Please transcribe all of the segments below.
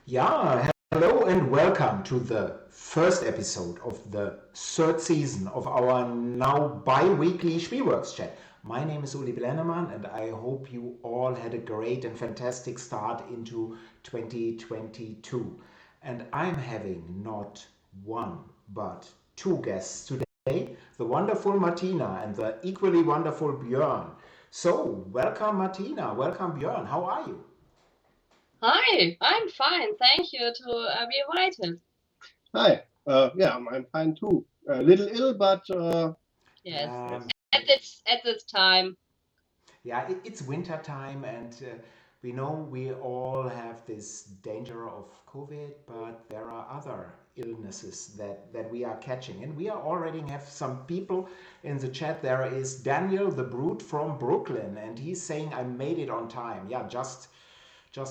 Yeah, hello and welcome to the first episode of the third season of our now bi-weekly Spielworxx chat. My name is Uli Blennemann and I hope you all had a great and fantastic start into 2022. And I'm having not one but two guests today, the wonderful Martina and the equally wonderful Björn. So, welcome Martina, welcome Björn, how are you? Hi, I'm fine. Thank you to be invited. Hi. Yeah, I'm fine too. A little ill, but Yes, yes. at this time. Yeah, it's winter time, and we know we all have this danger of COVID, but there are other illnesses that we are catching. And we are already have some people in the chat. There is Daniel the Brute from Brooklyn, and he's saying, I made it on time. Yeah, just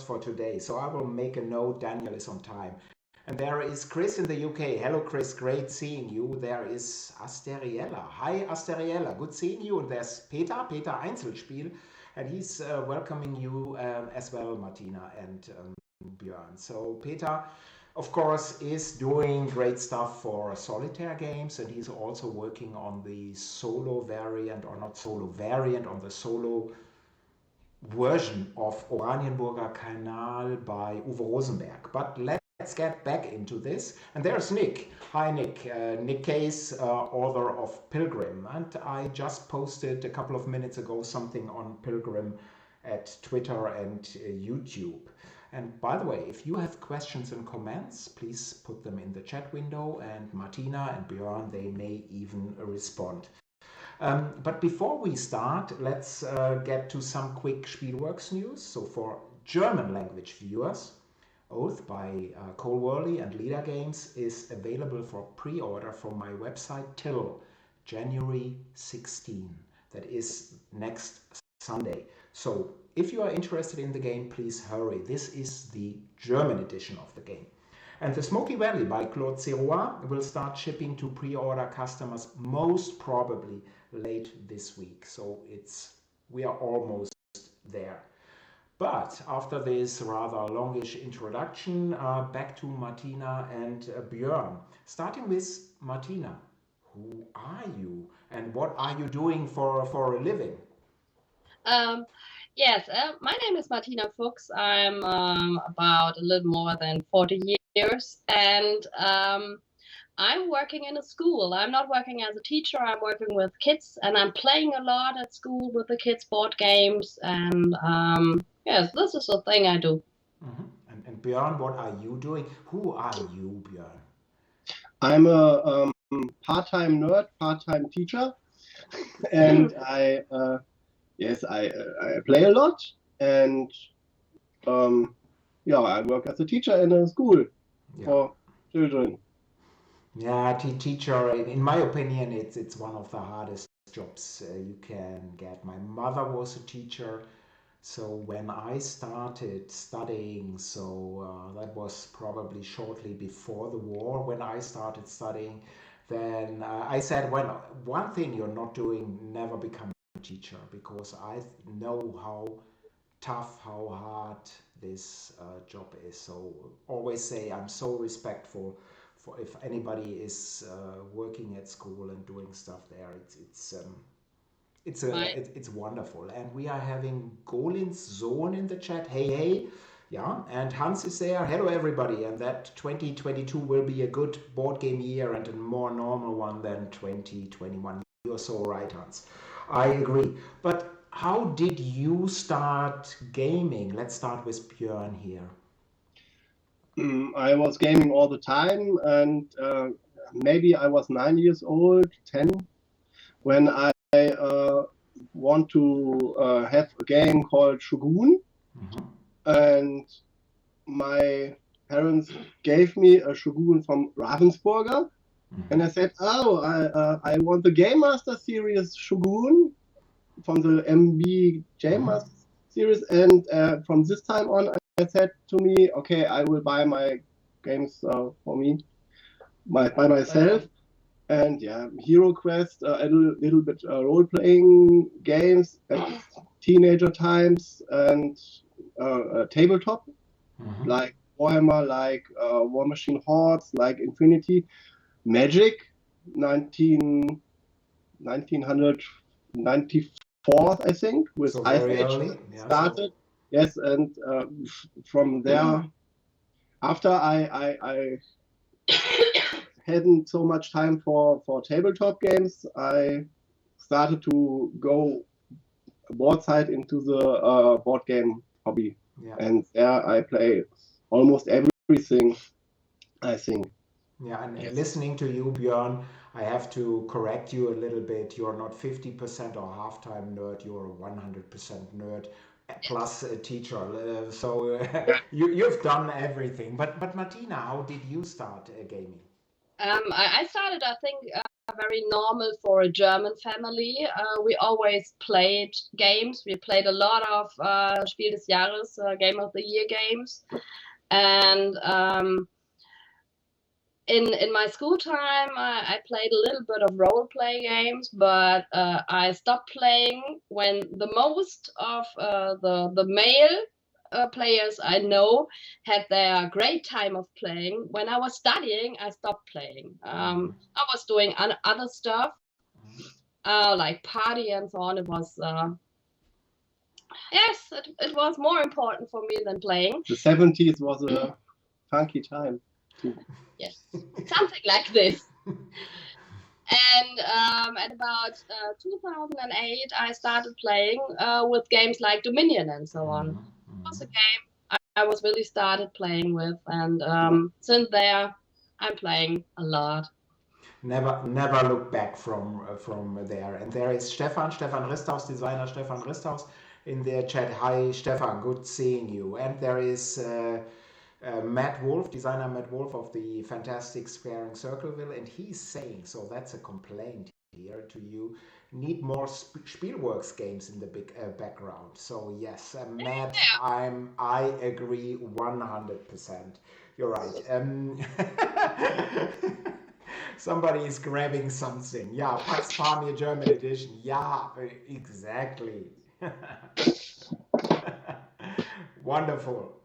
for today. So I will make a note. Daniel is on time. And there is Chris in the UK. Hello, Chris. Great seeing you. There is Asteriella. Hi, Asteriella. Good seeing you. And there's Peter Einzelspiel. And he's welcoming you as well, Martina and Björn. So Peter, of course, is doing great stuff for solitaire games. And he's also working on the solo variant, or not solo variant, on the solo version of Oranienburger Kanal by Uwe Rosenberg. But let's get back into this. And there's Nick. Hi, Nick. Nick Case, author of Pilgrim. And I just posted a couple of minutes ago something on Pilgrim at Twitter and YouTube. And by the way, if you have questions and comments, please put them in the chat window, and Martina and Björn, they may even respond. But before we start, let's get to some quick Spielworxx news. So for German language viewers, Oath by Cole Worley and Leader Games is available for pre-order from my website till January 16. That is next Sunday. So if you are interested in the game, please hurry. This is the German edition of the game. And the Smoky Valley by Claude Sirois will start shipping to pre-order customers most probably late this week. So we are almost there. But after this rather longish introduction, back to Martina and Björn. Starting with Martina, who are you and what are you doing for a living? Yes, my name is Martina Fuchs. I'm about a little more than 40 years, and I'm working in a school. I'm not working as a teacher. I'm working with kids, and I'm playing a lot at school with the kids' board games. And yes, this is the thing I do. Mm-hmm. And Björn, what are you doing? Who are you, Björn? I'm a part-time nerd, part-time teacher, and I play a lot, and I work as a teacher in a school for children. Yeah, teacher. In my opinion, it's one of the hardest jobs you can get. My mother was a teacher, so when I started studying, that was probably shortly before the war. When I started studying, then I said, well, one thing you're not doing, never become a teacher, because I know how tough, how hard this job is. So always say I'm so respectful for if anybody is working at school and doing stuff there. It's wonderful. And we are having Golin's Sohn in the chat. Hey, hey. Yeah, and Hans is there. Hello, everybody. And that 2022 will be a good board game year and a more normal one than 2021. You're so right, Hans. I agree. But how did you start gaming? Let's start with Björn here. I was gaming all the time, and maybe I was 9 years old, 10, when I want to have a game called Shogun. Mm-hmm. And my parents gave me a Shogun from Ravensburger. Mm-hmm. And I said, I want the Game Master series Shogun from the MB Game Master series. And from this time on, I said to me, okay, I will buy my games for me by myself. And Hero Quest, a little bit role-playing games at teenager times, and tabletop, like Warhammer, like War Machine Hordes, like Infinity, Magic, 1994, I think, with So Ice very Age early. Yeah, started. Yes, and from there, after I hadn't so much time for tabletop games, I started to go board side into the board game hobby. Yeah. And there I play almost everything, I think. Yeah, and Yes. listening to you, Björn, I have to correct you a little bit. You're not 50% or half-time nerd, you're a 100% nerd plus a teacher. So you've done everything. But Martina, how did you start gaming? I started, I think, very normal for a German family. We always played games. We played a lot of Spiel des Jahres, Game of the Year games. And in my school time, I played a little bit of role play games, but I stopped playing when the most of the male players I know had their great time of playing. When I was studying, I stopped playing. I was doing other stuff, like party and so on. It was yes, it was more important for me than playing. The 70s was a funky time too. Yes, something like this. And at about 2008, I started playing with games like Dominion and so on. It was a game I was really started playing with, and since there, I'm playing a lot. Never look back from there. And there is Stefan Risthaus, designer Stefan Risthaus in the chat. Hi Stefan, good seeing you. And there is Matt Wolf, designer Matt Wolf of the fantastic Squaring Circleville, and he's saying, so that's a complaint here to you, need more Spielworxx games in the big background. So yes, Matt, I agree 100%. You're right. Somebody is grabbing something. Yeah, Pax Pamir German edition. Yeah, exactly. Wonderful.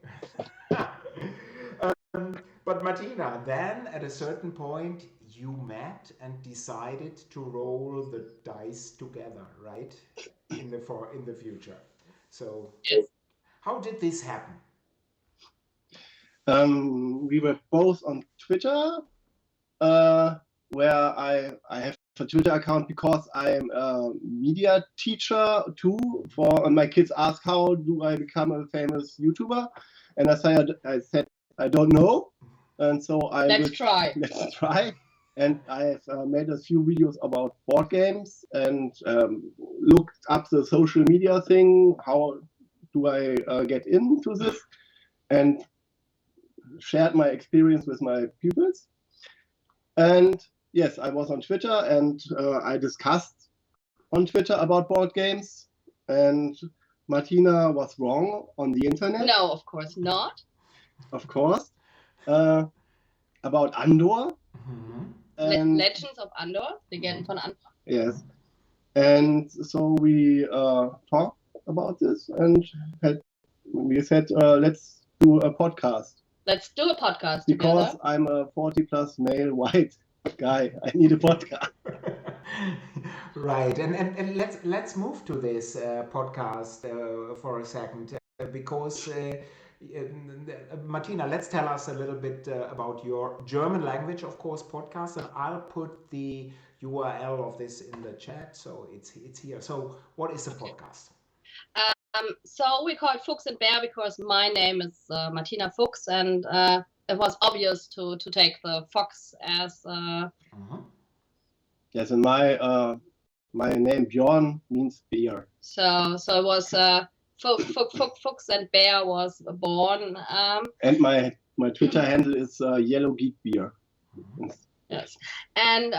But Martina, then at a certain point you met and decided to roll the dice together, right? In the future. So Yes. How did this happen? We were both on Twitter, where I have a Twitter account because I'm a media teacher too. And my kids ask, how do I become a famous YouTuber? And I said I don't know. And so let's try. And I have made a few videos about board games and looked up the social media thing. How do I get into this? And shared my experience with my pupils. And yes, I was on Twitter and I discussed on Twitter about board games. And Martina was wrong on the internet. No, of course not. Of course. About Andor. And Legends of Andor, Legenden von Andor. Yes. And so we talked about this and we said, let's do a podcast. Let's do a podcast because together. I'm a 40+ male white guy. I need a podcast. Right, and let's move to this podcast for a second because Martina, let's tell us a little bit about your German language, of course, podcast, and I'll put the URL of this in the chat, so it's here. So, what is a podcast? So we call it Fuchs and Bear because my name is Martina Fuchs, and it was obvious to take the fox as. Yes, and my name Björn means bear. So it was Fuchs and Bear was born. And my Twitter handle is Yellow Geek Beer. Yes, and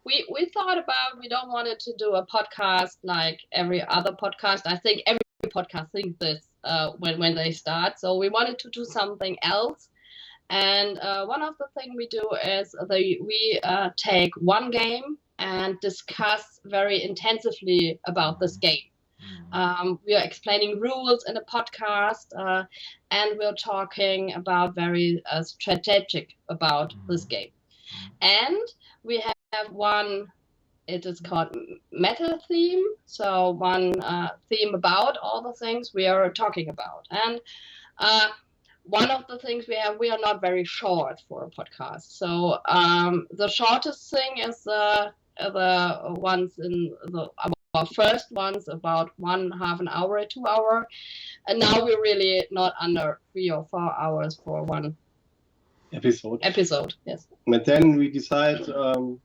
we thought about we don't want to do a podcast like every other podcast. I think every podcast thinks this when they start. So we wanted to do something else. And one of the things we do is we take one game and discuss very intensively about this game. We are explaining rules in a podcast, and we're talking about very strategic about this game. And we have one, it is called meta theme, so one theme about all the things we are talking about. And one of the things we are not very short for a podcast. So the shortest thing is the ones in our first ones about 1/2 an hour, 2 hour, and now we're really not under 3 or 4 hours for one episode. Yes. But then we decide to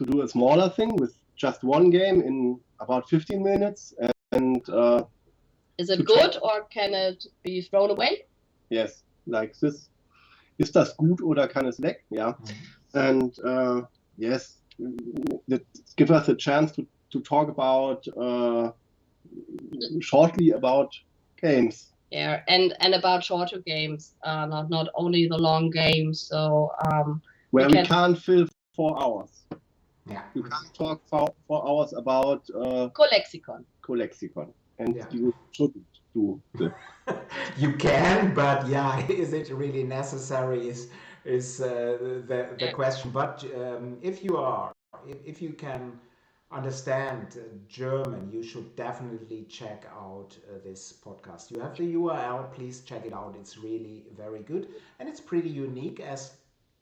do a smaller thing with just one game in about 15 minutes. And is it good or can it be thrown away? Yes, like this. Ist das gut oder kann es weg? Yeah. And yes, that gives us a chance to talk about shortly about games. Yeah, and about shorter games, not only the long games. So where we can't fill 4 hours. Yeah, you can't talk for 4 hours about Colexicon, and you shouldn't do that. You can, but yeah, is it really necessary? Is the question. But if you can understand German, you should definitely check out this podcast. You have the URL, please check it out. It's really very good, and it's pretty unique, as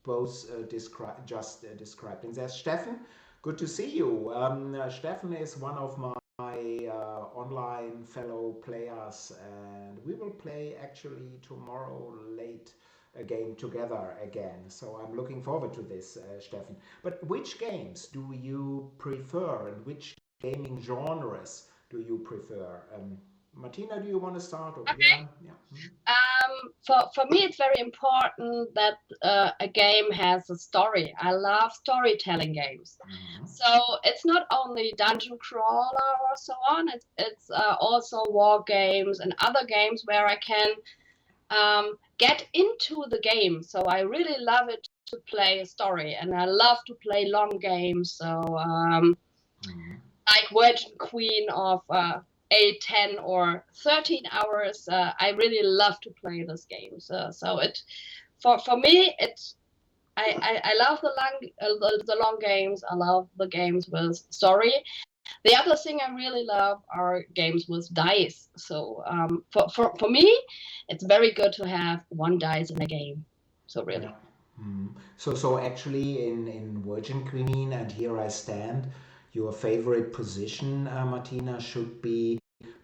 both described. And there's Steffen. Good to see you. Steffen is one of my online fellow players, and we will play actually tomorrow late a game together again. So I'm looking forward to this, Steffen. But which games do you prefer, and which gaming genres do you prefer? Martina, do you want to start? Or okay. Yeah. For me, it's very important that a game has a story. I love storytelling games. So it's not only dungeon crawler or so on. It's also war games and other games where I can get into the game. So I really love it to play a story, and I love to play long games. So like Virgin Queen of 8, 10 or 13 hours. I really love to play this game. So it for me I love the long games. I love the games with story. The other thing I really love are games with dice. So for me, it's very good to have one dice in a game. So really. Yeah. So actually in Virgin Queen, and here I stand, your favorite position, Martina, should be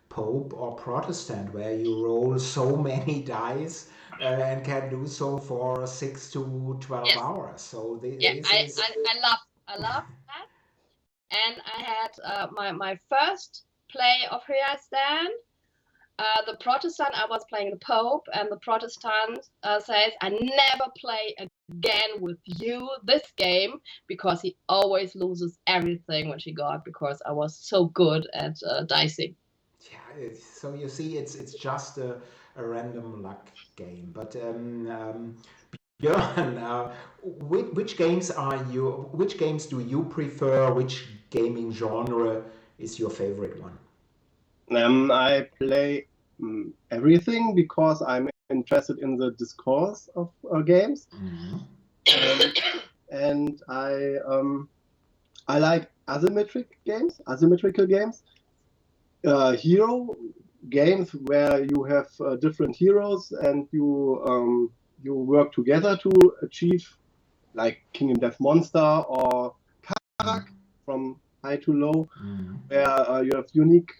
Pope or Protestant, where you roll so many dice and can do so for 6 to 12 hours. So I love that. And I had my first play of Here I Stand. The Protestant, I was playing the Pope, and the Protestant says, I never play again with you this game, because he always loses everything when she got, because I was so good at dicing. Yeah, so you see, it's just a random luck game. But Björn, which games do you prefer? Which gaming genre is your favorite one? I play everything, because I'm interested in the discourse of games, and I like asymmetrical games, hero games where you have different heroes and you work together to achieve, like Kingdom Death Monster or Karak from High to Low, where you have unique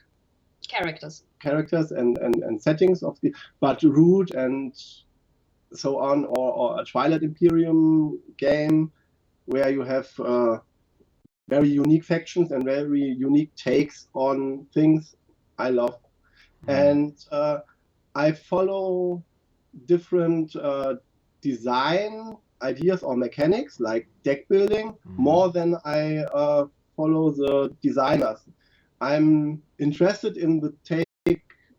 characters and settings of but Root and so on, or a Twilight Imperium game where you have very unique factions and very unique takes on things. I love, and I follow different design ideas or mechanics like deck building more than I follow the designers. I'm interested in the take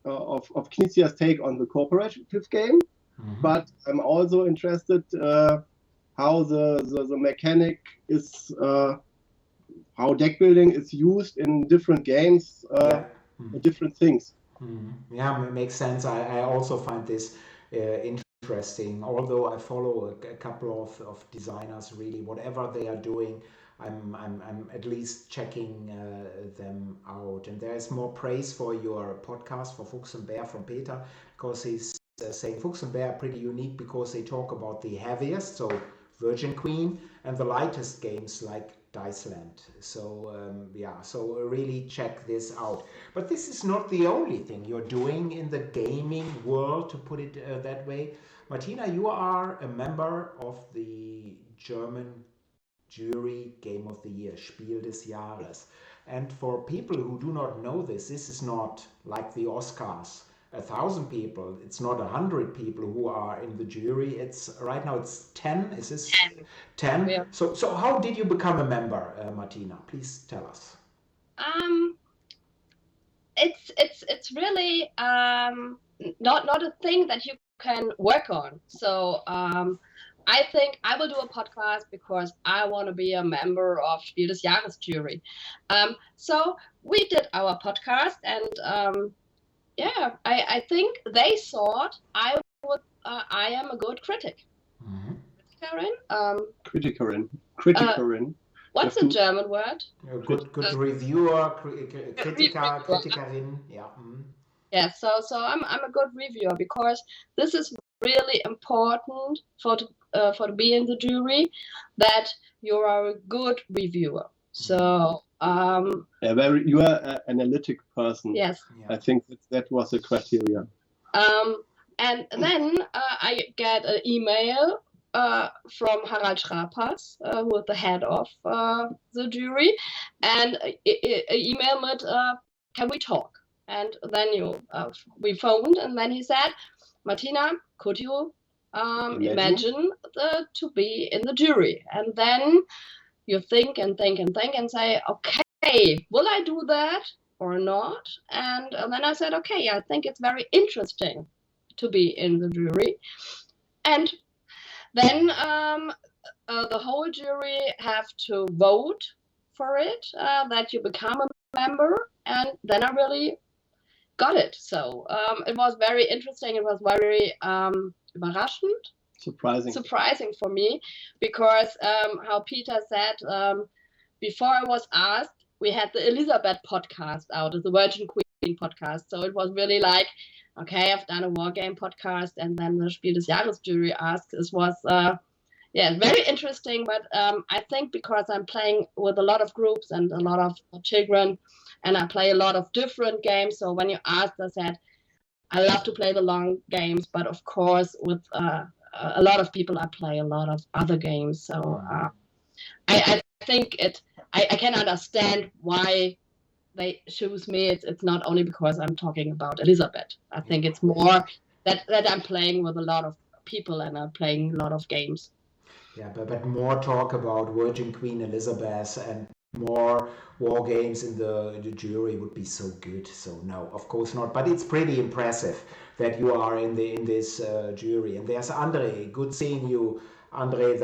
of Knizia's take on the cooperative game, but I'm also interested how the mechanic is, how deck building is used in different games different things. Yeah, it makes sense. I also find this interesting. Although I follow a couple of designers, really, whatever they are doing, I'm at least checking them out. And there is more praise for your podcast for Fuchs and Bear from Peter, because he's saying Fuchs and Bear are pretty unique because they talk about the heaviest, so Virgin Queen, and the lightest games like Diceland. So so really check this out. But this is not the only thing you're doing in the gaming world, to put it that way. Martina, you are a member of the German jury Game of the Year, Spiel des Jahres. And for people who do not know this is not like the Oscars. 1,000 people, it's not 100 people who are in the jury. It's right now it's 10. Is this 10? Yeah. So how did you become a member, Martina? Please tell us. It's really not a thing that you can work on. So I think I will do a podcast because I want to be a member of Spiel des Jahres jury. So we did our podcast, and I think they thought I am a good critic. Criticarin. What's the German word? Good reviewer, Kritikerin. Yeah. Yeah, so I'm a good reviewer because this is really important for to be in the jury, that you are a good reviewer. So you are an analytic person. Yes. I think that was a criteria. And then I get an email from Harald Schrapas, who is the head of the jury, and email with, can we talk? And then we phoned, and then he said, Martina, could you imagine to be in the jury? And then you think and think and think and say, okay, will I do that or not? And then I said, okay, I think it's very interesting to be in the jury. And then the whole jury have to vote for it, that you become a member, and then I really got it. So it was very interesting. It was very überraschend. Surprising for me, because how Peter said, before I was asked, we had the Elisabeth podcast out, the Virgin Queen podcast. So it was really like, okay, I've done a war game podcast, and then the Spiel des Jahres jury asked. This was very interesting. But I think because I'm playing with a lot of groups and a lot of children, and I play a lot of different games. So when you asked, I said, I love to play the long games, but of course with a lot of people, I play a lot of other games. So I think I can understand why they choose me. It's not only because I'm talking about Elisabeth. I think it's more that I'm playing with a lot of people and I'm playing a lot of games. Yeah, but more talk about Virgin Queen Elizabeth and more war games in the jury would be so good. So no, of course not. But it's pretty impressive that you are in this jury. And there's Andre. Good seeing you, Andre,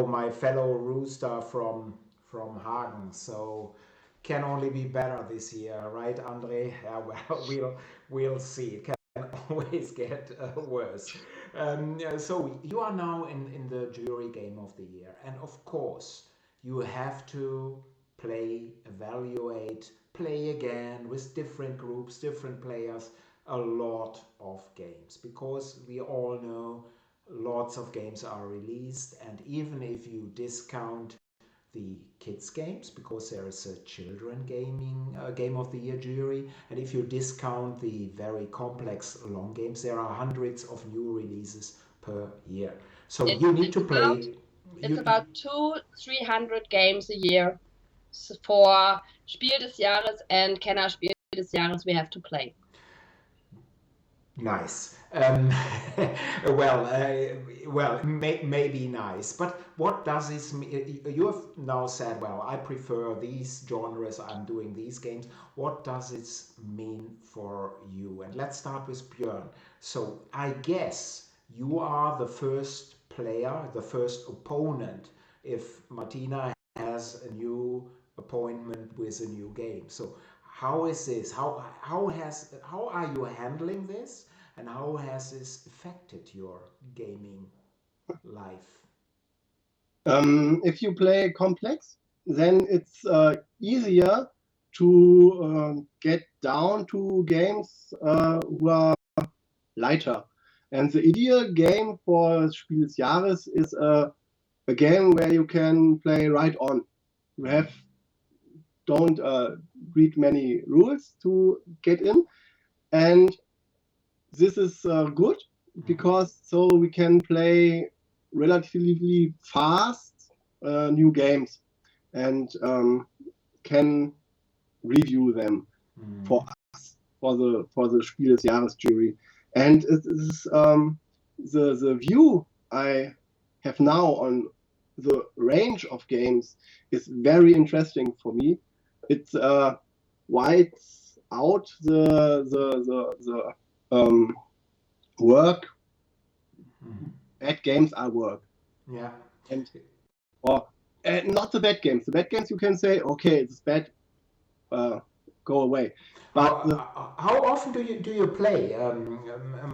my fellow rooster from Hagen. So can only be better this year, right, Andre? Yeah, well, we'll see. It can always get worse. So you are now in the jury game of the year, and of course you have to play, evaluate, play again with different groups, different players, a lot of games, because we all know lots of games are released, and even if you discount the kids games, because there is a children gaming game of the year jury, and if you discount the very complex long games, there are hundreds of new releases per year. So you need to play. It's about 200-300 games a year for Spiel des Jahres and Kenner Spiel des Jahres we have to play. Nice. Maybe nice, but what does this mean? You have now said, well, I prefer these genres, I'm doing these games. What does it mean for you? And let's start with Björn. So I guess you are the first player, the first opponent, if Martina has a new appointment with a new game. So How is this? How are you handling this, and how has this affected your gaming life? If you play complex, then it's easier to get down to games who are lighter. And the ideal game for Spiel des Jahres is a game where you can play right on. You don't read many rules to get in, and this is good because so we can play relatively fast new games and can review them for us for the Spiel des Jahres jury. And it is the view I have now on the range of games is very interesting for me. It whites out the work. Bad games are work. Yeah. And or not the bad games. The bad games you can say, okay, it's bad, go away. But how often do you play,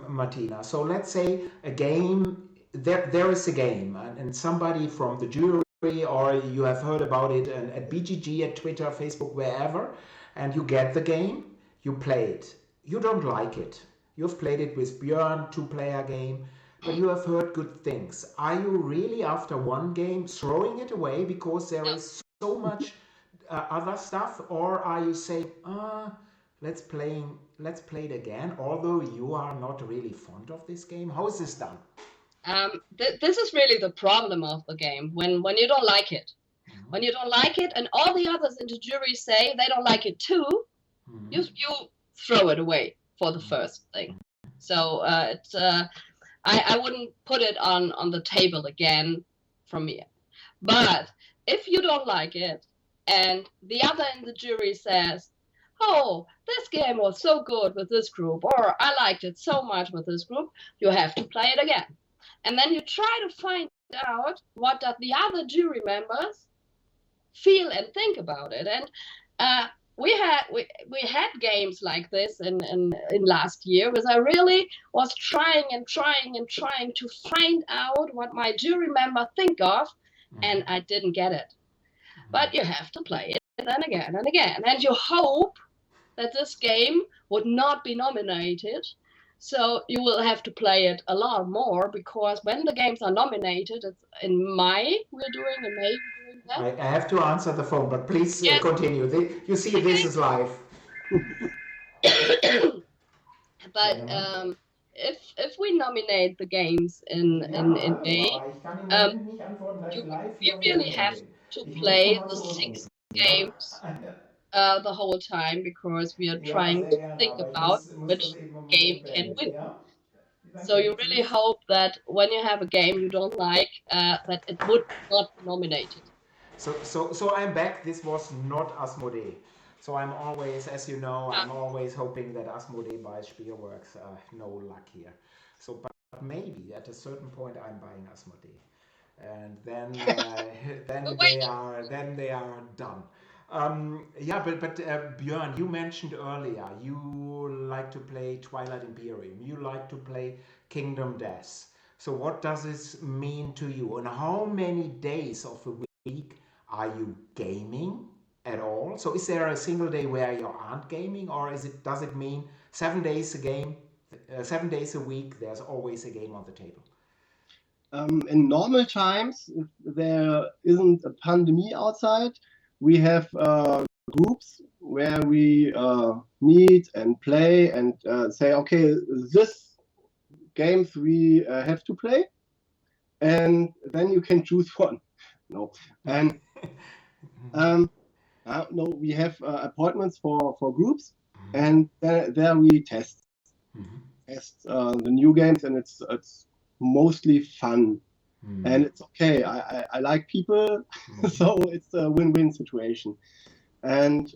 Martina? So let's say a game. There is a game, and somebody from the jury, or you have heard about it at BGG, at Twitter, Facebook, wherever, and you get the game, you play it. You don't like it. You've played it with Björn, two-player game, but you have heard good things. Are you really, after one game, throwing it away because there is so much other stuff, or are you saying, let's play it again, although you are not really fond of this game? How is this done? This is really the problem of the game, when you don't like it. When you don't like it and all the others in the jury say they don't like it too, you throw it away for the first thing. So I wouldn't put it on the table again from me. But if you don't like it and the other in the jury says, oh, this game was so good with this group, or I liked it so much with this group, you have to play it again. And then you try to find out what the other jury members feel and think about it. And we had games like this in last year, because I really was trying to find out what my jury member think of, and I didn't get it. But you have to play it then again and again, and you hope that this game would not be nominated. So you will have to play it a lot more, because when the games are nominated, it's in May we're doing that. I have to answer the phone, but please continue. You see, this is live. But if we nominate the games in May, you really have to play the 6 games the whole time, because we are trying to think about which game can win. So you really hope that when you have a game you don't like, that it would not be nominated. So I'm back. This was not Asmodee. So I'm always, as you know, I'm always hoping that Asmodee buys Spielworxx. No luck here. So, but maybe at a certain point I'm buying Asmodee, and then they are done. But Björn, you mentioned earlier you like to play Twilight Imperium. You like to play Kingdom Death. So what does this mean to you? And how many days of a week are you gaming at all? So is there a single day where you aren't gaming, or does it mean 7 days a game, 7 days a week? There's always a game on the table. In normal times, if there isn't a pandemic outside, we have groups where we meet and play and say, okay, this games we have to play, and then you can choose one. No, and no, we have appointments for groups, and there we test the new games, and it's mostly fun. And it's okay. I like people, so it's a win-win situation. And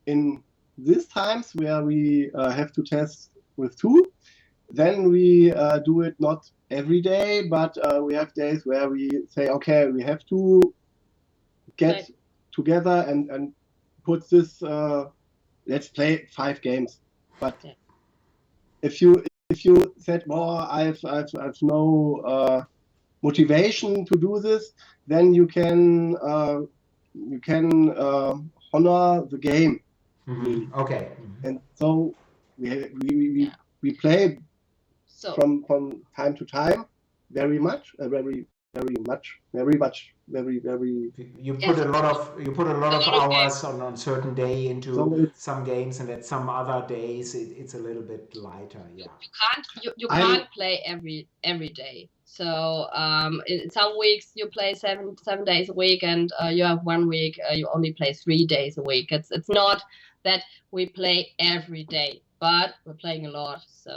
in these times where we have to test with 2, then we do it not every day, but we have days where we say, okay, we have to get together and put this, let's play 5 games. But Yeah. if you said, well, I've no motivation to do this, then you can honor the game. Really. Okay. And so we Yeah. play So from time to time very much, very You yes, put a lot of a lot of games. hours on certain day so into it's some games, and at some other days it's a little bit lighter. Yeah. You I'm can't play every day. So in some weeks you play 7 days a week, and you have 1 week you only play 3 days a week. It's not that we play every day, but we're playing a lot. So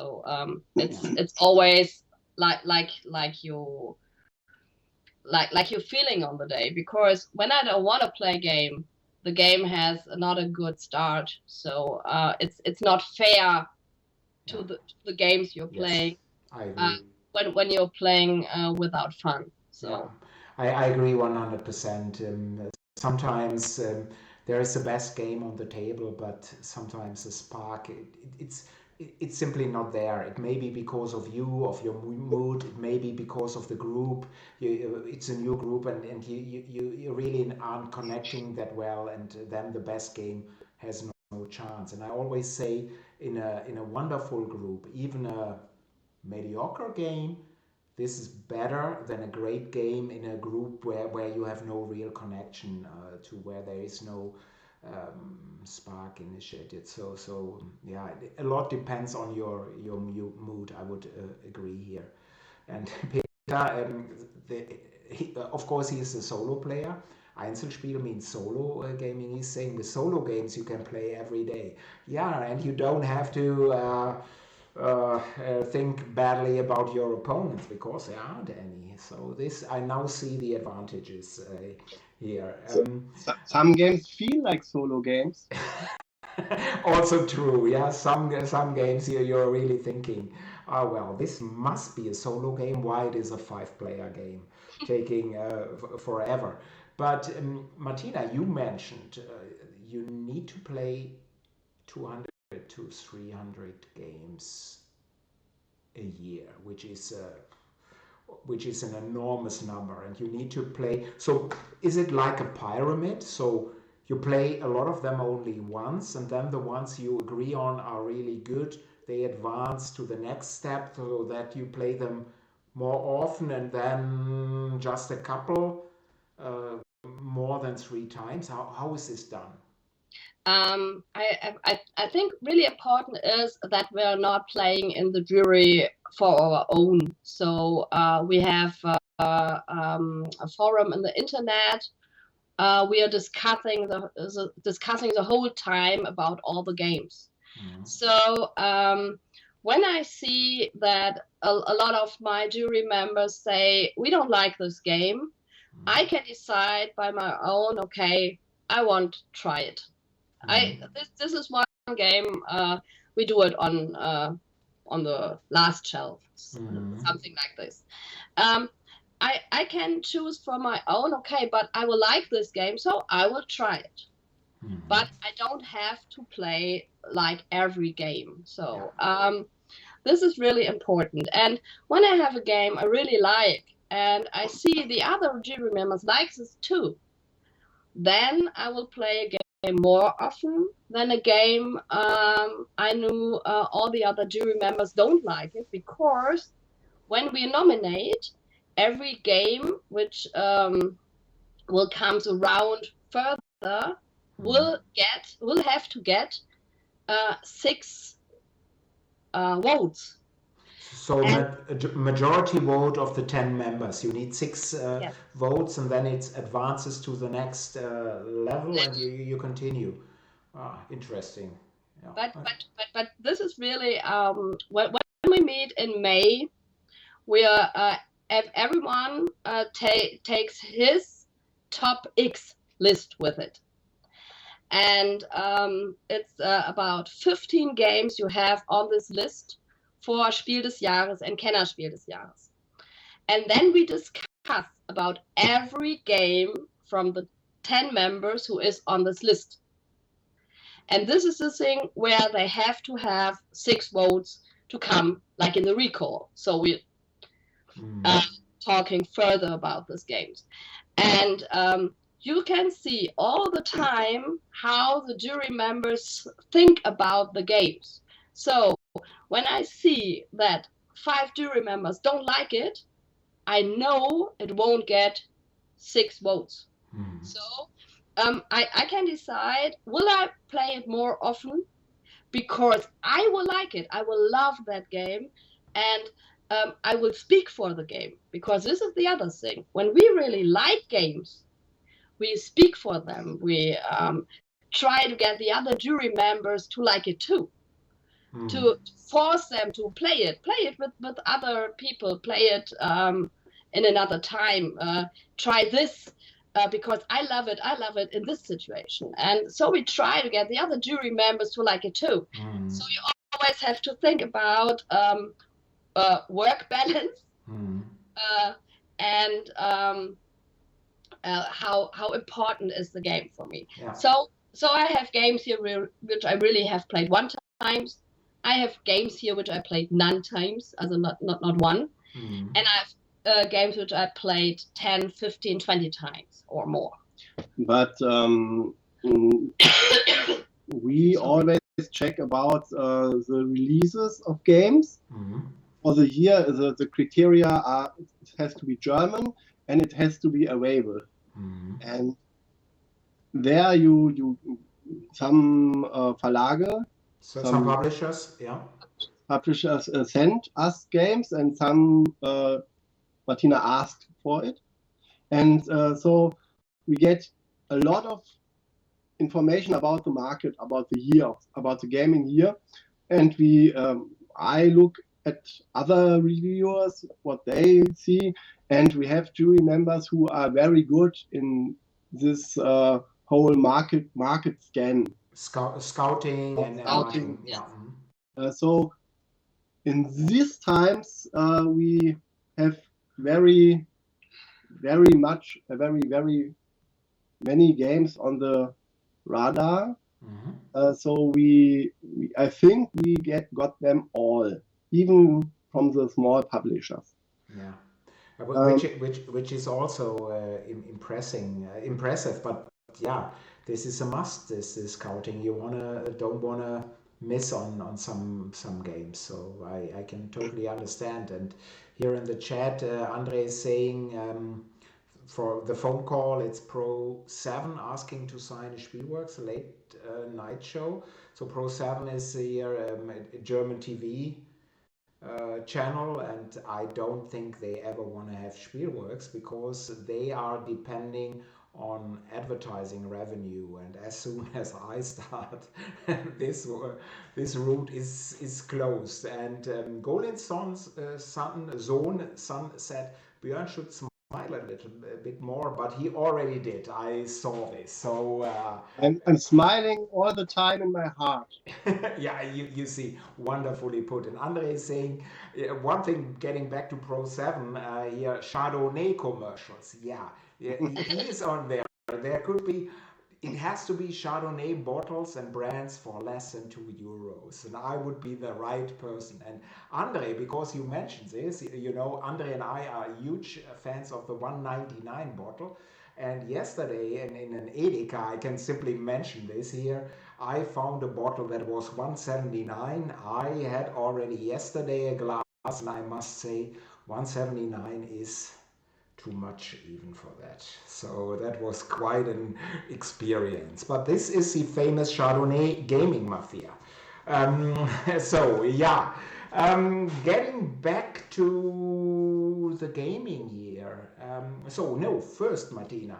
it's always like you're feeling on the day, because when I don't want to play a game, the game has not a good start. So it's not fair to Yeah. the games you're Yes, playing I agree. when you're playing without fun. Yeah, So I agree 100%. Sometimes there is the best game on the table, but sometimes the spark it's simply not there. It may be because of you, of your mood. It may be because of the group. It's a new group, and you really aren't connecting that well, and then the best game has no chance. And I always say, in a wonderful group, even a mediocre game, this is better than a great game in a group where you have no real connection, to where there is no spark initiated. So yeah, a lot depends on your mood. I would agree here. And Peter, of course, he is a solo player. Einzelspiel means solo gaming. He's saying with solo games you can play every day. Yeah, and you don't have to think badly about your opponents, because there aren't any. So this, I now see the advantages here. some games feel like solo games. Also true, yeah. Some games here you're really thinking, oh well, this must be a solo game. Why it is a 5-player game, taking forever. But Martina, you mentioned you need to play 200 to 300 games a year, which is an enormous number, and you need to play. So is it like a pyramid? So you play a lot of them only once, and then the ones you agree on are really good, they advance to the next step, so that you play them more often, and then just a couple more than 3 times. How is this done? I think really important is that we're not playing in the jury for our own. So we have a forum in the internet. We are discussing the whole time about all the games. Mhm. So when I see that a lot of my jury members say we don't like this game, I can decide by my own. Okay, I want to try it. This is one game we do it on the last shelf, something like this. I can choose for my own. Okay, but I will like this game, so I will try it. But I don't have to play like every game. So this is really important. And when I have a game I really like, and I see the other jury members like this too, then I will play a game more often than a game I knew all the other jury members don't like it, because when we nominate, every game which will comes around further will have to get 6 votes. So majority vote of the 10 members. You need 6 Yes. votes, and then it advances to the next level, and you continue. Interesting. Yeah. But this is really when we meet in May, we are everyone takes his top X list with it, and it's about 15 games you have on this list for Spiel des Jahres and Kennerspiel des Jahres, and then we discuss about every game from the 10 members who is on this list. And this is the thing where they have to have 6 votes to come, like in the recall. So we're talking further about these games. And you can see all the time how the jury members think about the games. So when I see that 5 jury members don't like it, I know it won't get 6 votes. So I can decide, will I play it more often? Because I will like it. I will love that game. And I will speak for the game. Because this is the other thing. When we really like games, we speak for them. We try to get the other jury members to like it too. To force them to play it with other people, play it in another time, try this because I love it in this situation. And so we try to get the other jury members to like it too. So you always have to think about work balance and how important is the game for me. So I have games here which I really have played 1 time. I have games here which I played 9 times, also not one. And I have games which I played 10, 15, 20 times or more. But we always check about the releases of games. For the year, the criteria are, it has to be German and it has to be available. And there you some Verlage, some publishers, publishers sent us games, and some Martina asked for it, and so we get a lot of information about the market, about the year, about the gaming year, and we I look at other reviewers, what they see, and we have jury members who are very good in this whole market scan. Scouting and scouting. So in these times we have very many games on the radar. So I think we got them all, even from the small publishers. Which is also impressive, but this is a must. This is scouting. You don't wanna miss on some games. So I can totally understand. And here in the chat, Andre is saying for the phone call, it's Pro7 asking to sign a Spielworxx, a late night show. So Pro7 is here a German TV channel, and I don't think they ever want to have Spielworxx because they are depending on advertising revenue, and as soon as I start, this route is closed. And Golin's son said Björn should smile a little bit more, but he already did. I saw this, so I'm smiling all the time in my heart. You see, wonderfully put. And Andre is saying one thing, getting back to Pro7 here, Chardonnay commercials. He is on there. There could be, it has to be Chardonnay bottles and brands for less than €2, and I would be the right person. And Andre, because you mentioned this, Andre and I are huge fans of the 1.99 bottle. And yesterday in an Edeka, I can simply mention this here, I found a bottle that was 1.79. I had already yesterday a glass, and I must say 1.79 is too much even for that. So that was quite an experience. But this is the famous Chardonnay gaming mafia. Getting back to the gaming year. First, Martina,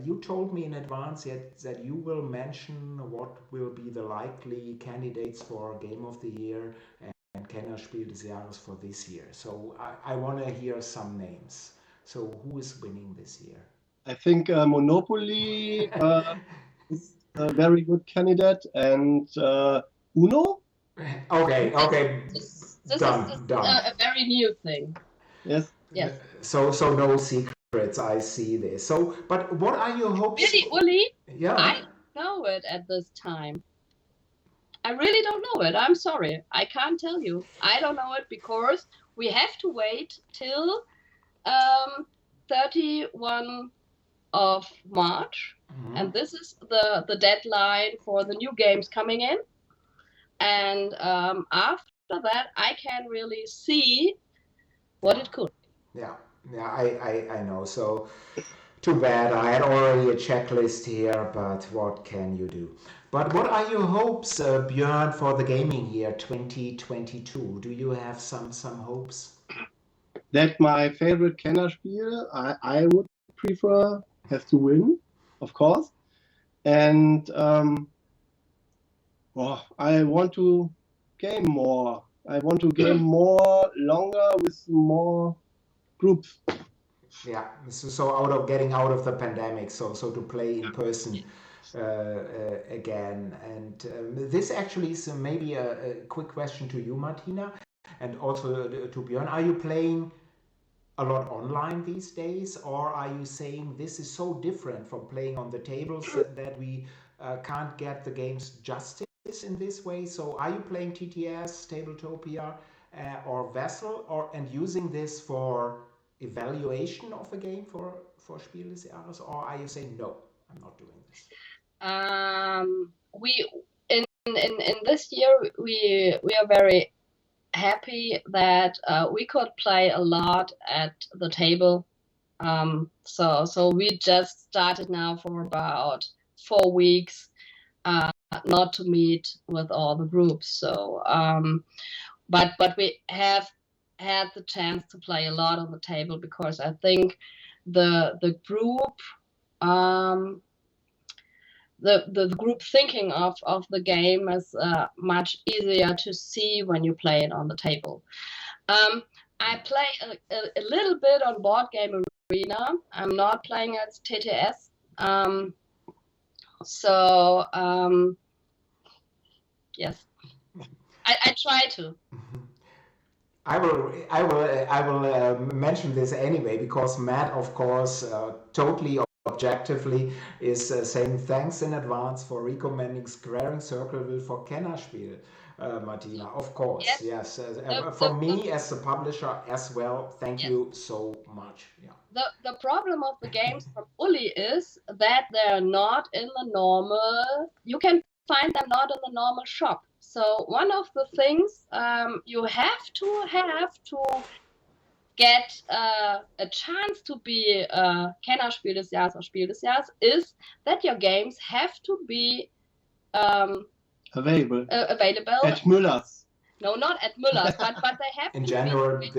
you told me in advance that you will mention what will be the likely candidates for Game of the Year and Kennerspiel des Jahres for this year. So I want to hear some names. So who is winning this year? I think Monopoly is a very good candidate, and Uno. Okay. This is a very new thing. Yes. So no secrets. I see this. So, but what are your hopes? Really, Uli? Yeah. know it at this time. I really don't know it. I'm sorry. I can't tell you. I don't know it because we have to wait till 31 of March. And this is the deadline for the new games coming in. And after that, I can really see what it could. Yeah, I know. So too bad. I had already a checklist here, but what can you do? But what are your hopes, Björn, for the gaming year 2022? Do you have some hopes? That my favorite Kennerspiel, I would prefer, has to win, of course. And I want to game more. I want to game more longer with more groups. Yeah, so getting out of the pandemic, so to play in person again. And this actually is maybe a quick question to you, Martina, and also to Björn. Are you playing a lot online these days, or are you saying this is so different from playing on the tables that we can't get the game's justice in this way? So are you playing TTS, Tabletopia, or Vessel, and using this for evaluation of a game for Spiel des Jahres, or are you saying no, I'm not doing this? We in this year we are very happy that we could play a lot at the table. So we just started now for about 4 weeks not to meet with all the groups. So but we have had the chance to play a lot on the table because I think the group the group thinking of the game is much easier to see when you play it on the table. I play a little bit on Board Game Arena. I'm not playing at TTS. Yes, I try to. I will mention this anyway because Matt, of course, totally objectively is saying thanks in advance for recommending Squaring Circle for Kennerspiel, Martina. Of course, yes. For me as a publisher as well, thank you so much. Yeah. The problem of the games from Uli is that they're not in the normal. You can find them not in the normal shop. So one of the things you have to get a chance to be Kennerspiel des Jahres or Spiel des Jahres is that your games have to be available at Müller's. No, not at Müller's, but they have in to general. be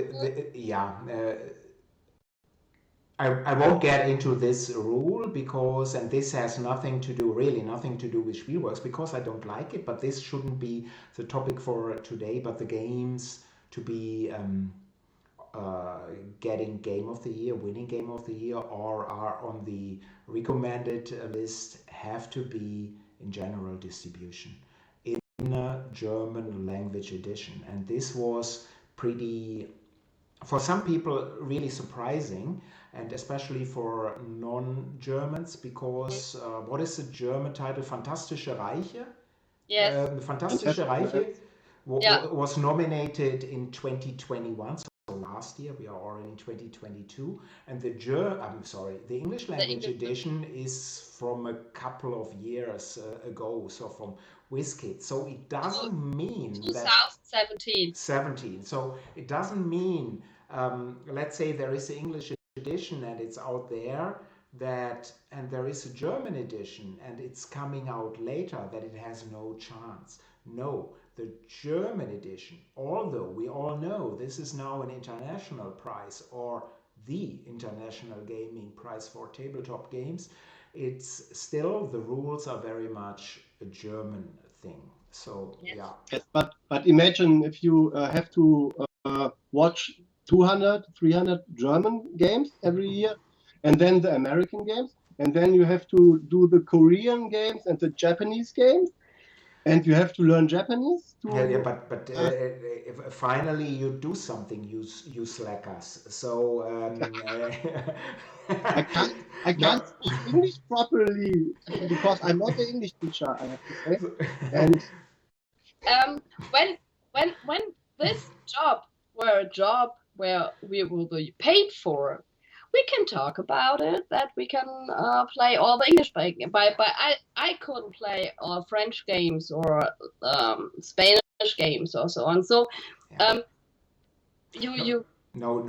I won't get into this rule because, and this has nothing to do with Spielworxx because I don't like it, but this shouldn't be the topic for today, but the games to be getting Game of the Year, winning Game of the Year, or are on the recommended list have to be in general distribution in a German language edition. And this was pretty, for some people, really surprising, and especially for non-Germans, because what is the German title? Fantastische Reiche? Yes. Fantastische Reiche was nominated in 2021, so last year. We are already in 2022, and the English language edition is from a couple of years ago, so from WizKids. So it doesn't mean 2017. So it doesn't mean, let's say there is an English edition and it's out there, and there is a German edition and it's coming out later, that it has no chance. No, the German edition, although we all know this is now an international prize, or the international gaming prize for tabletop games, it's still, the rules are very much a German thing. So yes. Yes, but imagine if you have to watch 200, 300 German games every year, and then the American games, and then you have to do the Korean games and the Japanese games. And you have to learn Japanese to. Yeah, but if finally you do something, you slackers. So I can't I no. can't speak English properly because I'm not an English teacher, I have to say. And Um, when this job were a job where we will be paid for, we can talk about it. That we can play all the English but I couldn't play French games or Spanish games or so on. So Yeah. um, you No.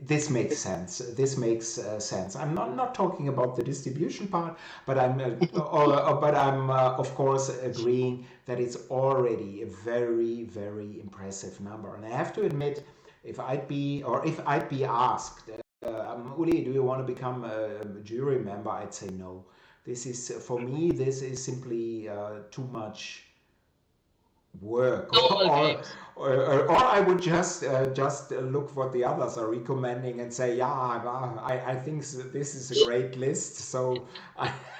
This makes sense. This makes sense. I'm not talking about the distribution part, but I'm of course agreeing that it's already a very very impressive number. And I have to admit, if I'd be asked, Uli, do you want to become a jury member? I'd say no. This is for me. This is simply too much work, normal games. or I would just look what the others are recommending and say, yeah, I think this is a great list. So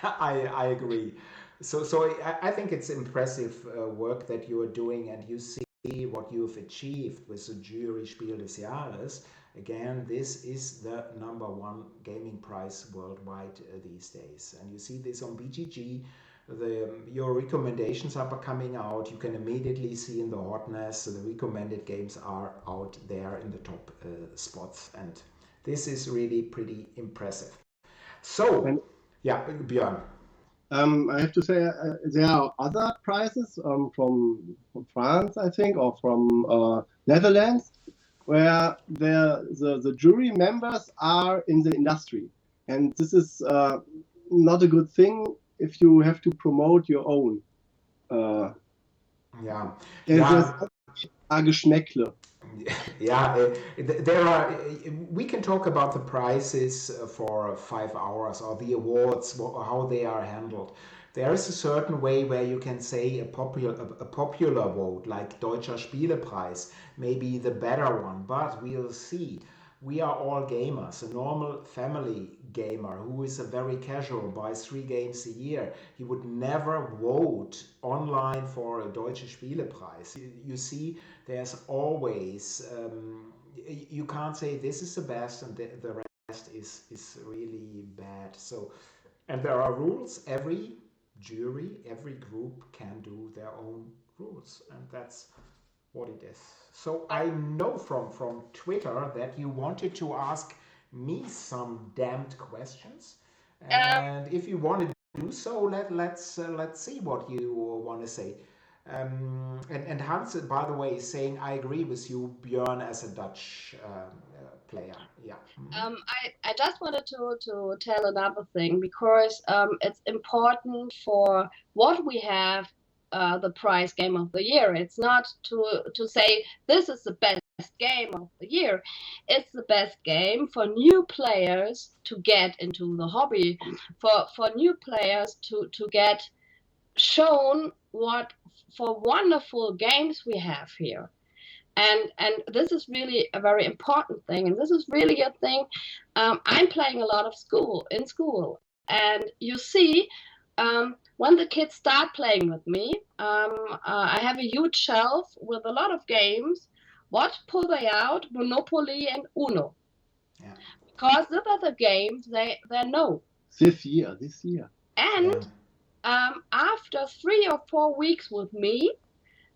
I agree. So I think it's impressive work that you are doing, and you see what you've achieved with the Jury Spiel des Jahres. Again, this is the #1 gaming prize worldwide these days, and you see this on BGG. Your recommendations are coming out. You can immediately see in the hotness the recommended games are out there in the top spots, and this is really pretty impressive. So, and yeah, Björn. I have to say there are other prizes from France, I think, or from Netherlands, where the jury members are in the industry, and this is not a good thing if you have to promote your own. Yeah, There's yeah. Geschmäckle. Yeah, there are. We can talk about the prizes for 5 hours, or the awards, how they are handled. There is a certain way where you can say a popular vote, like Deutscher Spielepreis, may be the better one, but we'll see. We are all gamers. A normal family gamer who is a very casual, buys 3 games a year, he would never vote online for a Deutsche Spielepreis. You see, there's always you can't say this is the best and the rest is really bad. So, and there are rules. Every jury, every group can do their own rules, and that's what it is. So I know from Twitter that you wanted to ask me some damned questions, Um, and if you want to do so, let's see what you want to say. And Hans, by the way, is saying I agree with you, Björn, as a Dutch player. Yeah. I just wanted to tell another thing because it's important for what we have the prize game of the year. It's not to say this is the best game of the year. It's the best game for new players to get into the hobby, for new players to get shown what for wonderful games we have here. And this is really a very important thing, and this is really a thing. I'm playing a lot of school, and you see, when the kids start playing with me, I have a huge shelf with a lot of games. What pull they out? Monopoly and Uno, Yeah. because those are the games they know. This year. And after 3 or 4 weeks with me,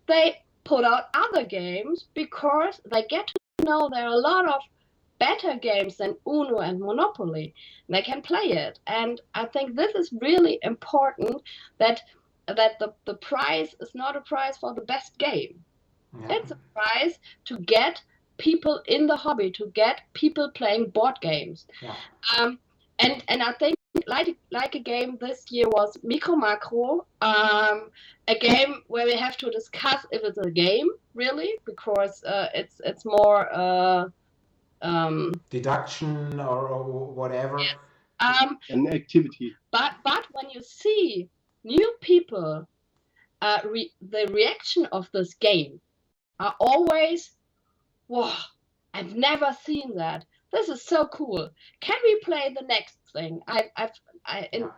they put out other games because they get to know there are a lot of better games than Uno and Monopoly. They can play it. And I think this is really important that the prize is not a prize for the best game. Yeah. It's a prize to get people in the hobby, to get people playing board games. Yeah. And I think like a game this year was Micro Macro, a game where we have to discuss if it's a game really, because it's more Deduction or whatever. yes. An activity. But when you see new people, the reaction of this game are always, wow, I've never seen that. This is so cool. Can we play the next thing? I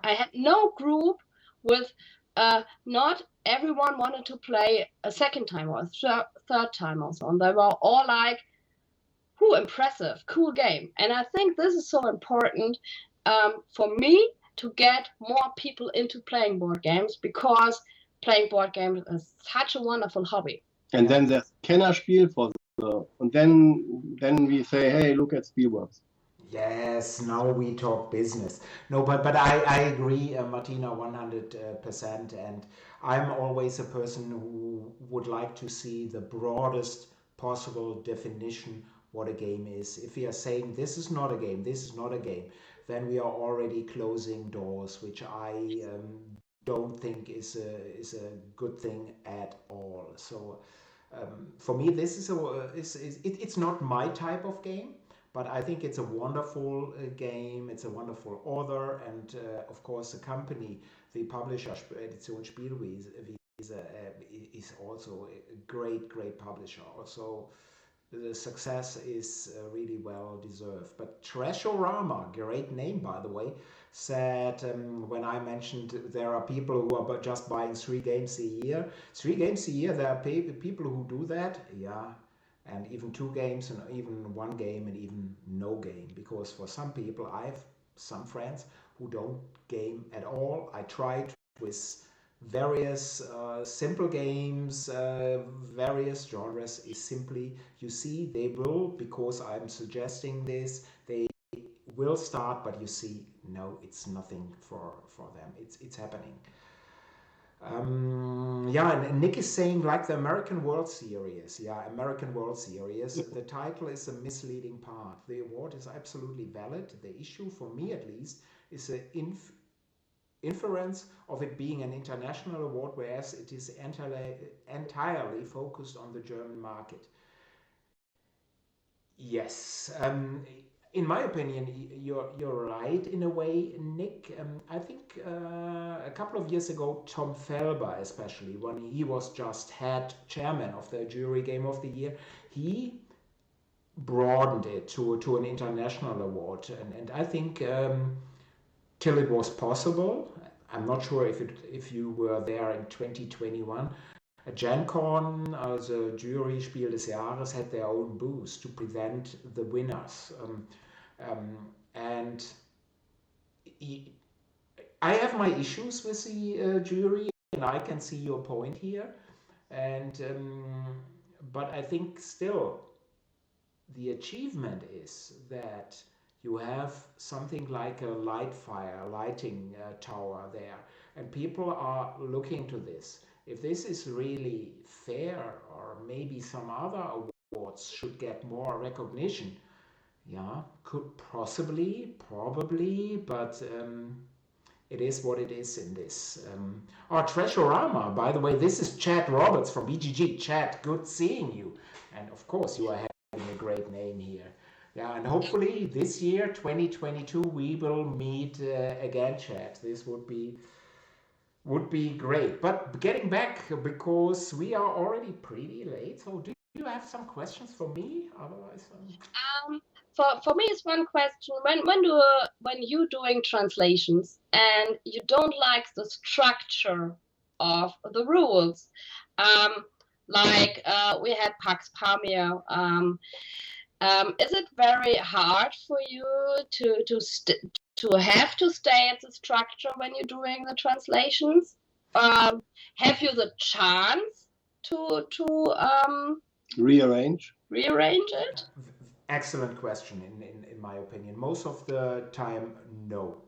had no group with not everyone wanted to play a second time or a third time or so. And they were all like, "Who impressive, cool game." And I think this is so important for me to get more people into playing board games, because playing board games is such a wonderful hobby. And then there's Kennerspiel for the, and then we say, hey, look at Spielworxx. Yes, now we talk business. No, but I agree, Martina, 100%. And I'm always a person who would like to see the broadest possible definition what a game is. If we are saying this is not a game, this is not a game, then we are already closing doors, which I don't think is a good thing at all. So for me, this is it's not my type of game, but I think it's a wonderful game. It's a wonderful author, and of course the company, the publisher Edition Spielworxx is also a great publisher. Also, the success is really well deserved. But Trashorama, great name by the way, said when I mentioned there are people who are just buying 3 games a year. 3 games a year, there are people who do that, yeah, and even 2 games and even 1 game and even no game. Because for some people, I have some friends who don't game at all. I tried with various simple games, various genres, is simply, you see, they will, because I'm suggesting this, they will start, but you see, no, it's nothing for them. It's happening. Yeah, and Nick is saying like the American World Series. Yeah, American World Series. The title is a misleading part. The award is absolutely valid. The issue, for me at least, is the inference of it being an international award, whereas it is entirely focused on the German market. Yes, in my opinion, you're right in a way, Nick. I think a couple of years ago, Tom Felber, especially when he was just head chairman of the jury game of the year, he broadened it to an international award, and I think till it was possible. I'm not sure if you were there in 2021. Gen Con, the Jury Spiel des Jahres, had their own booth to present the winners. And I have my issues with the jury, and I can see your point here. And but I think still the achievement is that you have something like a lighting tower there, and people are looking to this. If this is really fair, or maybe some other awards should get more recognition, yeah, could probably, but it is what it is in this. Trashorama, by the way, this is Chad Roberts from BGG. Chad, good seeing you. And of course, you are having a great name here. Yeah, and hopefully this year, 2022, we will meet again, Chad. This would be great. But getting back, because we are already pretty late, so do you have some questions for me? Otherwise, For me, it's one question. When you're doing translations and you don't like the structure of the rules, like we had Pax Pamir, is it very hard for you to have to stay at the structure when you're doing the translations? Have you the chance to rearrange it? Excellent question, in my opinion. Most of the time, no.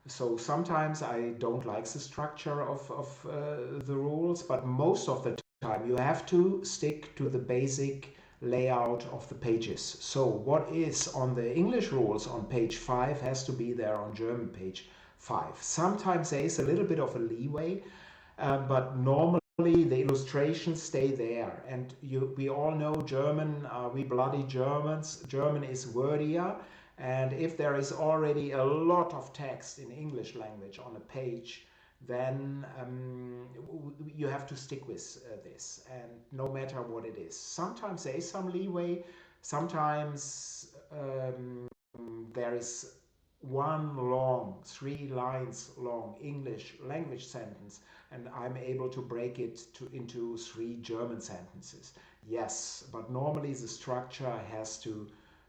So sometimes I don't like the structure of the rules, but most of the time you have to stick to the basic layout of the pages. So what is on the English rules on page 5 has to be there on German page 5. Sometimes there is a little bit of a leeway, but normally the illustrations stay there, and we all know German, we bloody Germans, German is wordier, and if there is already a lot of text in English language on a page, then you have to stick with this, and no matter what it is. Sometimes there is some leeway, sometimes there is one long, 3 lines long English language sentence, and I'm able to break it into 3 German sentences. Yes, but normally the structure has to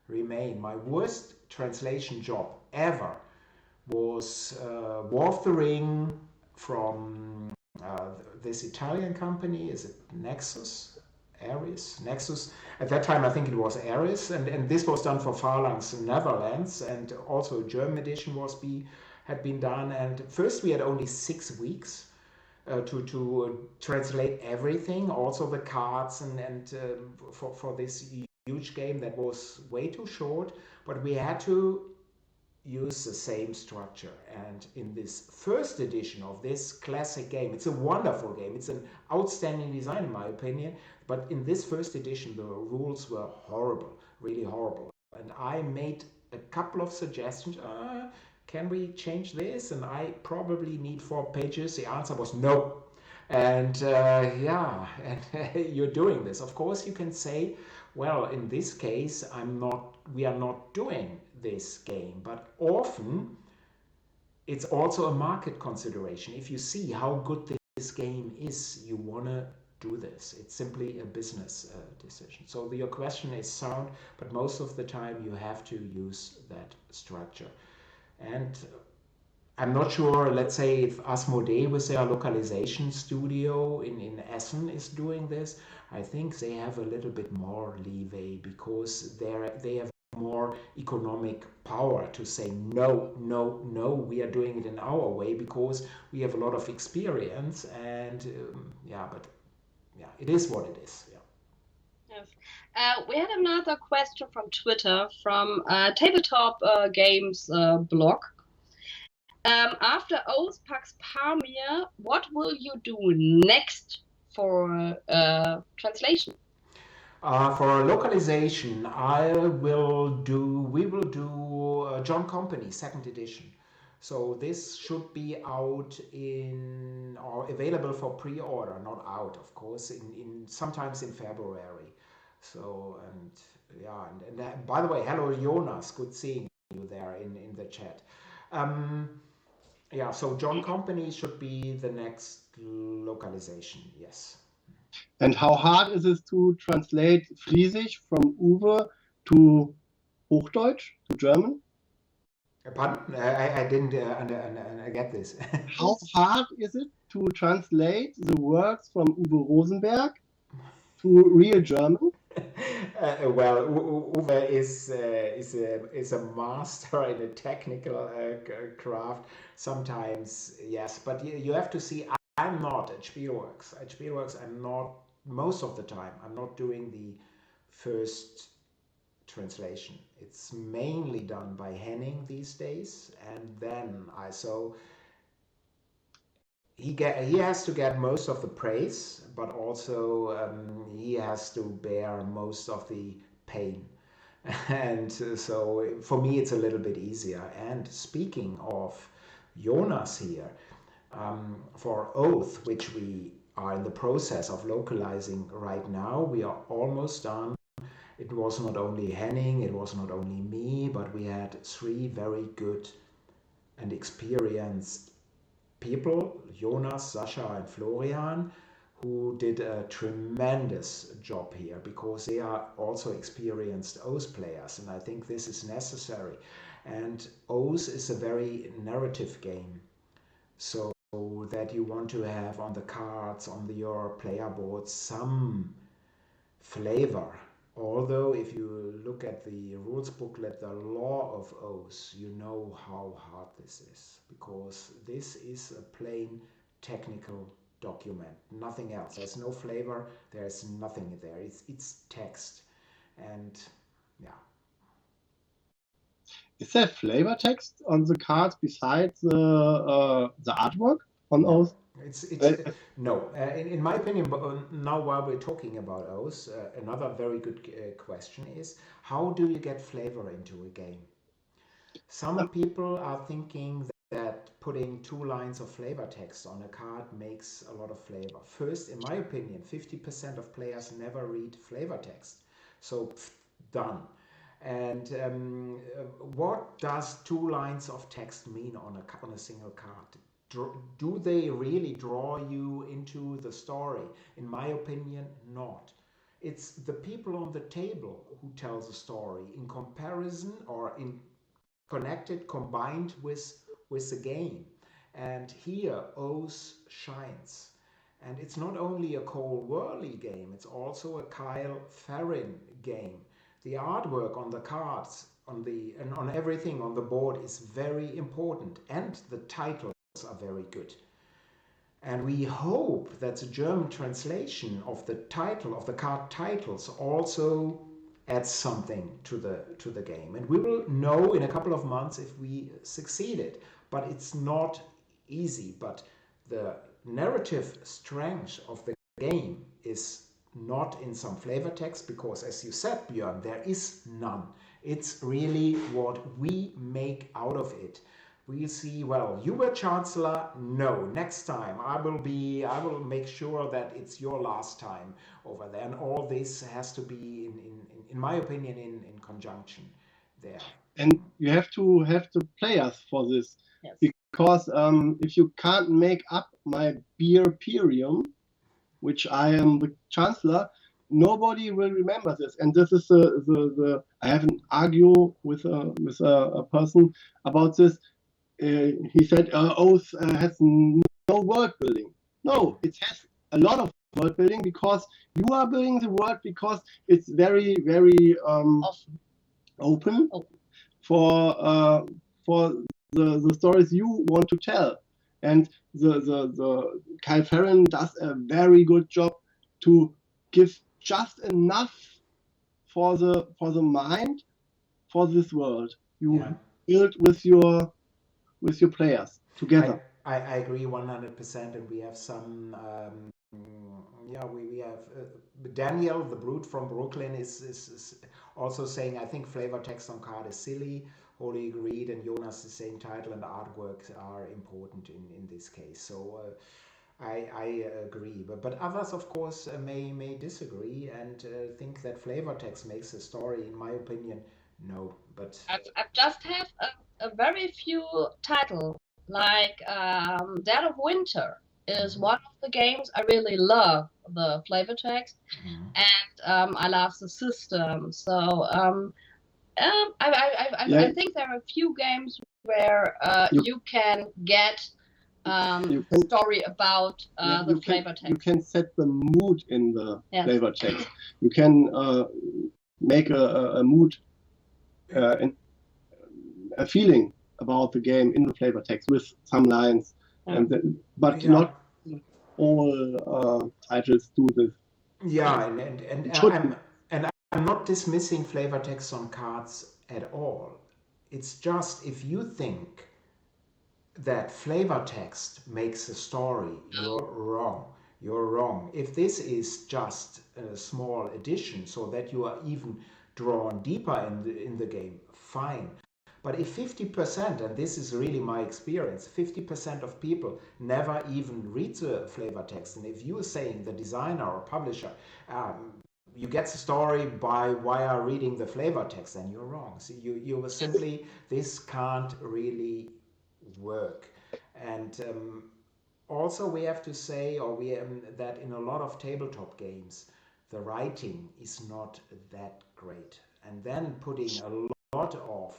remain. My worst translation job ever was War of the Ring from this Italian company. Is it Nexus? Ares? Nexus? At that time, I think it was Ares, and this was done for Phalanx in Netherlands, and also a German edition had been done. And first, we had only 6 weeks to translate everything, also the cards, and for this huge game that was way too short, but we had to use the same structure. And in this first edition of this classic game, it's a wonderful game, it's an outstanding design in my opinion, but in this first edition the rules were horrible, really horrible, and I made a couple of suggestions. Can we change this? And I probably need 4 pages. The answer was no. And yeah, and you're doing this. Of course, you can say, well, in this case, we are not doing this game. But often, it's also a market consideration. If you see how good this game is, you want to do this. It's simply a business decision. So your question is sound, but most of the time you have to use that structure. And I'm not sure, let's say, if Asmodee with their localization studio in Essen is doing this. I think they have a little bit more leeway because they have more economic power to say no, no, no, we are doing it in our way because we have a lot of experience. And yeah, but yeah, it is what it is. Yeah. Yes. We had another question from Twitter from Tabletop Games blog. After Oath Pax Pamir, what will you do next for translation? For localization, we will do John Company 2nd edition. So this should be out or available for pre-order, not out, of course, in sometimes in February. So, and yeah, and by the way, hello Jonas, good seeing you there in the chat. Yeah, so John Company should be the next localization, yes. And how hard is it to translate Friesisch from Uwe to Hochdeutsch, to German? Pardon? I didn't get this. How hard is it to translate the works from Uwe Rosenberg to real German? Well, Uwe is a master in a technical craft. Sometimes, yes, but you have to see. I'm not at Spielworxx. At Spielworxx, I'm not most of the time. I'm not doing the first translation. It's mainly done by Henning these days, and then he has to get most of the praise, but also he has to bear most of the pain. And so for me, it's a little bit easier. And speaking of Jonas here, for Oath, which we are in the process of localizing right now, we are almost done. It was not only Henning, it was not only me, but we had 3 very good and experienced people, Jonas, Sasha, and Florian, who did a tremendous job here because they are also experienced Oath players, and I think this is necessary. And Oath is a very narrative game, so that you want to have on the cards, on your player board, some flavor. Although if you look at the rules booklet, the law of Oath, you know how hard this is, because this is a plain technical document, nothing else. There's no flavor, there's nothing there. It's text, and yeah. Is there flavor text on the cards besides the artwork on Oath? No. In my opinion, now while we're talking about Oath, another very good question is, how do you get flavor into a game? Some people are thinking that putting 2 lines of flavor text on a card makes a lot of flavor. First, in my opinion, 50% of players never read flavor text. So, done. And what does 2 lines of text mean on a single card? Do they really draw you into the story? In my opinion, not. It's the people on the table who tell the story in comparison or in connected, combined with the game. And here O's shines. And it's not only a Cole Worley game, it's also a Kyle Ferrin game. The artwork on the cards, and on everything on the board is very important, and the titles are very good. And we hope that the German translation of the title of the card titles also adds something to the game. And we will know in a couple of months if we succeeded. But it's not easy. But the narrative strength of the game is not in some flavor text, because as you said, Björn, there is none. It's really what we make out of it. We see, well, you were chancellor. No, next time I will make sure that it's your last time over there. And all this has to be, in my opinion, in conjunction there. And you have to have the players for this. Yes. Because if you can't make up my beer Pirium, which I am the chancellor, nobody will remember this. And this is the I haven't argued with a person about this. He said Oath has no world building. No, it has a lot of world building, because you are building the world, because it's very, very open for the stories you want to tell. And the Kyle Ferrin does a very good job to give just enough for the mind for this world you build with your players together. I agree 100%, and we have some. We have Daniel, the brute from Brooklyn, is also saying, I think flavor text on card is silly. Wholly agreed, and Jonas is saying title and artwork are important in this case. So I agree, but others, of course, may disagree and think that flavor text makes a story. In my opinion, no. But I've just have a very few title, like Dead of Winter is one of the games I really love, the flavor text, and I love the system. So I think there are a few games where you can get story about the flavor text. You can set the mood in the flavor text. You can make a mood, a feeling about the game in the flavor text with some lines, but not all titles do this. Yeah, and I'm not dismissing flavor text on cards at all. It's just, if you think that flavor text makes a story, you're wrong. You're wrong. If this is just a small addition so that you are even drawn deeper in the game, fine. But if 50%, and this is really my experience, 50% of people never even read the flavor text, and if you're saying the designer or publisher, you get the story via reading the flavor text, then you're wrong. So you were simply, this can't really work. And also we have to say, that in a lot of tabletop games, the writing is not that great. And then putting a lot of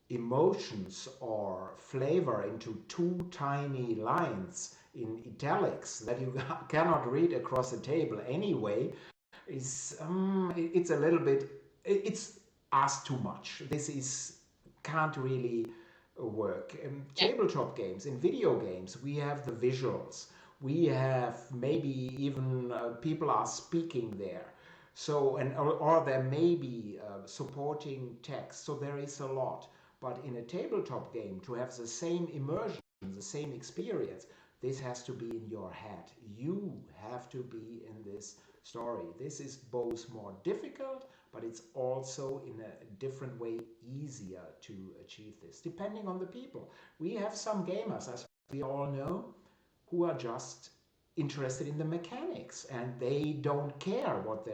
emotions or flavor into 2 tiny lines in italics that you cannot read across the table anyway is it's a little bit, it's asked too much. This can't really work. Tabletop games, in video games, we have the visuals, we have maybe even people are speaking there. So, or there may be supporting text. So there is a lot. But in a tabletop game, to have the same immersion, the same experience, this has to be in your head. You have to be in this story. This is both more difficult, but it's also in a different way easier to achieve this, depending on the people. We have some gamers, as we all know, who are just interested in the mechanics, and they don't care what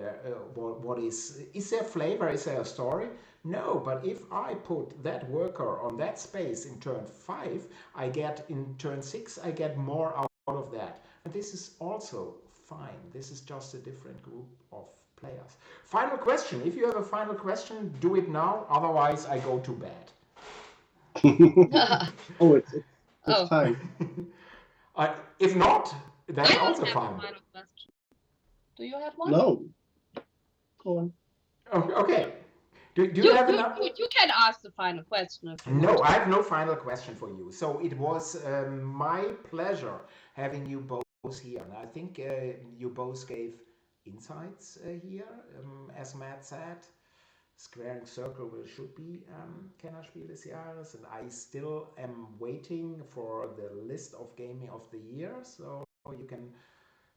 is there flavor, is there a story? No, but if I put that worker on that space in turn 5, I get in turn 6, I get more out of that. And this is also fine. This is just a different group of players. Final question. If you have a final question, do it now. Otherwise, I go to bed. Oh, it's Oh. fine. If not, that's I don't also have fine. a final question. Do you have one? No. Go on. Okay. Do you have enough? You can ask the final question if you No, want. I have no final question for you. So it was my pleasure having you both here. And I think you both gave insights here. As Matt said, Squaring Circle should be Kennerspiel des Jahres. And I still am waiting for the list of Gaming of the Year. So you can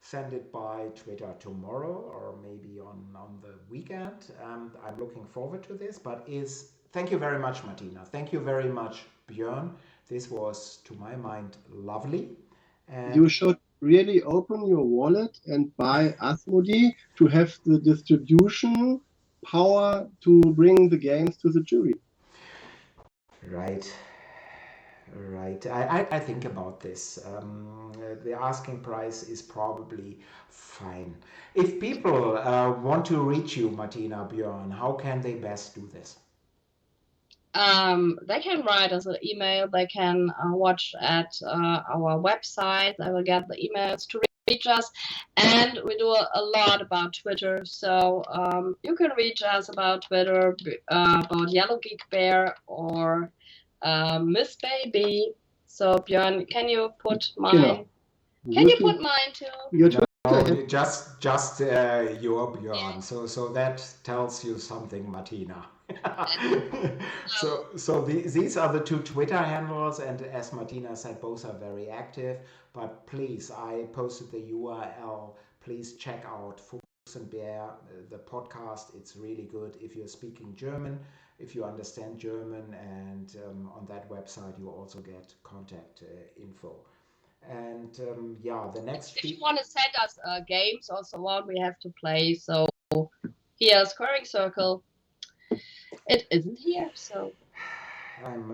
send it by Twitter tomorrow or maybe on the weekend. And I'm looking forward to this. But thank you very much, Martina. Thank you very much, Björn. This was, to my mind, lovely. And You should really open your wallet and buy Asmodee to have the distribution power to bring the games to the jury. Right. I think about this. The asking price is probably fine. If people want to reach you, Martina, Björn, how can they best do this? They can write us an email. They can watch at our website. They will get the emails to reach us. And we do a lot about Twitter. So you can reach us about Twitter, about Yellow Geek Bear or Miss Baby. So Björn, can you put mine? Can you put mine too? No, just your Björn. So that tells you something, Martina. So these are the two Twitter handles, and as Martina said, both are very active. But please, I posted the URL. Please check out Fuchs and Bear, the podcast. It's really good if you're speaking German, if you understand German, and on that website you also get contact info. And the next. If you want to send us games or so on, we have to play. So here, Squaring Circle. It isn't here, so. I'm